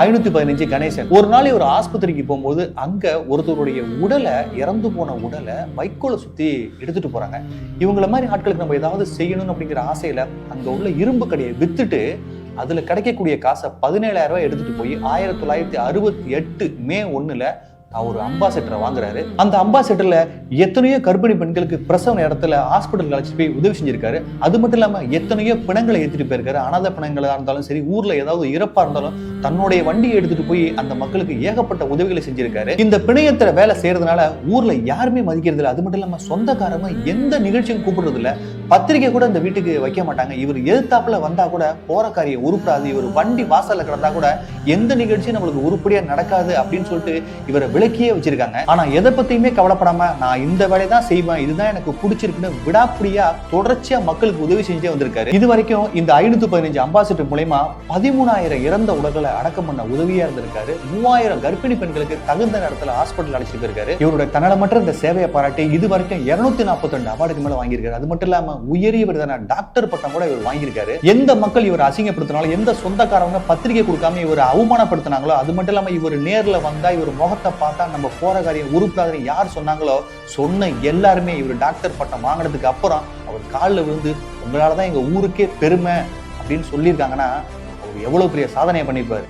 515 கணேசன் ஒரு நாள் ஒரு ஆஸ்பத்திரிக்கு போகும்போது அங்க ஒருத்தருடைய இறந்து போன உடலை வைக்கோலை சுத்தி எடுத்துட்டு போறாங்க. இவங்கள மாதிரி ஆட்களுக்கு நம்ம ஏதாவது செய்யணும் அப்படிங்கிற ஆசையில அங்க உள்ள இரும்பு கடையை வித்துட்டு அதுல கிடைக்கக்கூடிய காசை 17,000 ரூபாய் எடுத்துட்டு போய் 1968 மே 1 ஒரு அம்பாசிடரை வாங்குறாரு. அந்த அம்பாசிடர்ல எத்தனையோ கர்ப்பிணி பெண்களுக்கு பிரசவ நேரத்துல ஹாஸ்பிட்டல் அழைச்சிட்டு போய் உதவி செஞ்சிருக்காரு. அது மட்டும் இல்லாம எத்தனையோ பிணங்களை ஏற்றிட்டு போயிருக்காரு. அனாதை பிணங்களா இருந்தாலும் சரி, ஊர்ல ஏதாவது இறப்பா இருந்தாலும் தன்னுடைய வண்டியை எடுத்துட்டு போய் அந்த மக்களுக்கு ஏகப்பட்ட உதவிகளை செஞ்சிருக்காரு. இந்த பிணையத்துல வேலை செய்யறதுனால ஊர்ல யாருமே மதிக்கிறது இல்லை. அது மட்டும் இல்லாம சொந்தக்காரங்க எந்த நிகழ்ச்சியும் கூப்பிடுறது இல்ல, பத்திரிகை கூட இந்த வீட்டுக்கு வைக்க மாட்டாங்க. இவர் எதிர்த்தாப்புல வந்தா கூட போற காரியம் உருப்படாது, இவர் வண்டி வாசல்ல கிடந்தா கூட எந்த நிகழ்ச்சியும் நம்மளுக்கு உருப்படியா நடக்காது அப்படின்னு சொல்லிட்டு இவரை விலக்கியே வச்சிருக்காங்க. ஆனா எதை பத்தியுமே கவலைப்படாம நான் இந்த வேலையை தான் செய்வேன், இதுதான் எனக்கு பிடிச்சிருக்குன்னு விடாப்பிடியா தொடர்ச்சியா மக்களுக்கு உதவி செஞ்சே வந்திருக்காரு. இது வரைக்கும் இந்த 515 அம்பாசிடர் மூலமா 13,000 இறந்த உடல்களை அடக்கம் பண்ண உதவியா இருந்திருக்காரு. 3,000 கர்ப்பிணி பெண்களுக்கு தகுந்த நேரத்துல ஹாஸ்பிட்டல் அழைச்சிட்டு போயிருக்காரு. இவருடைய தன்னலமற்ற இந்த சேவையை பாராட்டி இது வரைக்கும் 242 அவார்டுக்கு மேல வாங்கியிருக்காரு. அது மட்டும் இல்லாம உயரிய விருதான டாக்டர் பட்டம் கூட இவர் வாங்கியிருக்காரு. எந்த மக்கள் இவர் அசிங்கப்படுத்தினாலும், எந்த சொந்தக்காரங்க பத்திரிகை கொடுக்காம இவர் அவமானப்படுத்தினாங்களோ, அது மட்டும் இல்லாம இவர் நேர்ல வந்தா இவர் முகத்தை பார்த்தா நம்ம போற காரியம் உருப்படாதுன்னு யார் சொன்னாங்களோ சொன்ன எல்லாருமே இவர் டாக்டர் பட்டம் வாங்கினதுக்கு அப்புறம் அவர் காலில் விழுந்து உங்களாலதான் எங்க ஊருக்கே பெருமை அப்படின்னு சொல்லியிருக்காங்கன்னா அவர் எவ்வளவு பெரிய சாதனையை பண்ணிருப்பாரு.